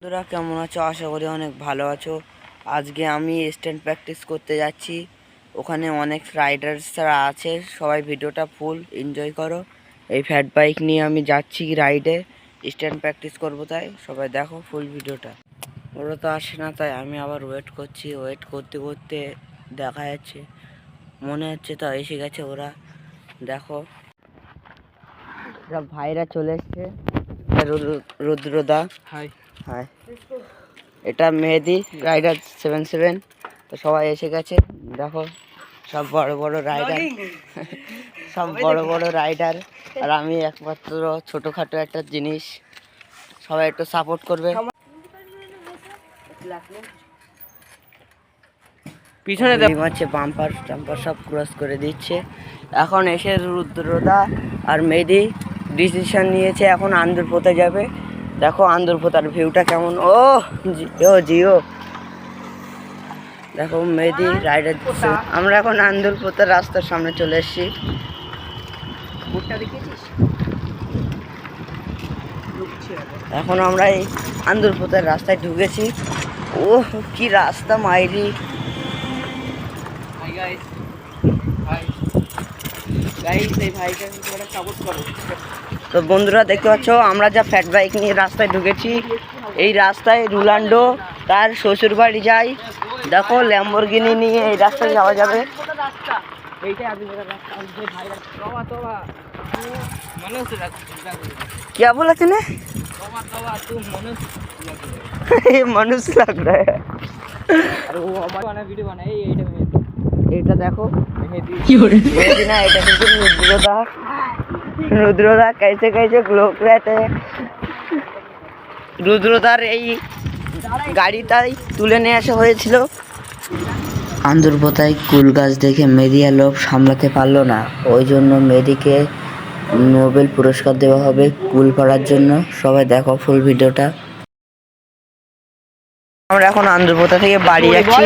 বন্ধুরা কেমন আছো? আশা করি অনেক ভালো আছো। আজকে আমি স্ট্যান্ড প্র্যাকটিস করতে যাচ্ছি। ওখানে অনেক রাইডার্সরা আছে, সবাই ভিডিওটা ফুল এনজয় করো। এই ফ্যাট বাইক নিয়ে আমি যাচ্ছি রাইডে, স্ট্যান্ড প্র্যাকটিস করবো, তাই সবাই দেখো ফুল ভিডিওটা। ওরা তো আসে না, তাই আমি আবার ওয়েট করছি। ওয়েট করতে করতে দেখা যাচ্ছে, মনে হচ্ছে তো এসে গেছে ওরা। দেখো সব ভাইরা চলে এসছে। রুদ্রদা, হাই হাই, এটা মেহেদি রাইডার 77। তো সবাই এসে গেছে, দেখো সব বড় বড় রাইডার, সব বড় বড় রাইডার। আর আমি একমাত্র ছোটোখাটো একটা জিনিস। সবাই একটু সাপোর্ট করবে। পিছনে হচ্ছে বাম্পার টাম্পার সব ক্রস করে দিচ্ছে। এখন এসে রুদ্রদা আর মেহেদি ডিসিশন নিয়েছে, এখন আন্দরপোতা যাবে। দেখো আন্দরপোতার ভিউটা কেমন। ও জিও জিও, দেখো মেহেদি রাইডার। আমরা এখন আন্দরপোতার রাস্তার সামনে চলে এসেছি। এখন আমরা এই আন্দরপোতার রাস্তায় ঢুকেছি। ও কি রাস্তা মাইরি। তো বন্ধুরা দেখতে পাচ্ছ, আমরা যা ফ্যাট বাইক নিয়ে রাস্তায় ঢুকেছি। এই রাস্তায় রোনাল্ডো তার শ্বশুর বাড়ি যায়। দেখো ল্যাম্বরগিনি নিয়ে এই রাস্তায় যাওয়া যাবে। क्या बोला तूने? মানুষ লাগ রা হ্যায়। এটা দেখো মেহেদি না, এটা কিন্তু রুদ্রদা। রুদ্রদা कैसे कैसे लोग रहते हैं। রুদ্রদার এই গাড়িটাই তুলে নিয়ে আসা হয়েছিল। আন্দরপোতায় কুল গাছ দেখে মেহেদিয়া লোভ সামলাতে পারলো না, ওই জন্য মেহেদিকে নোবেল পুরস্কার দেওয়া হবে কুল করার জন্য। সবাই দেখো ফুল ভিডিওটা। আমরা এখন আন্দরপোতা থেকে বাড়ি যাচ্ছি।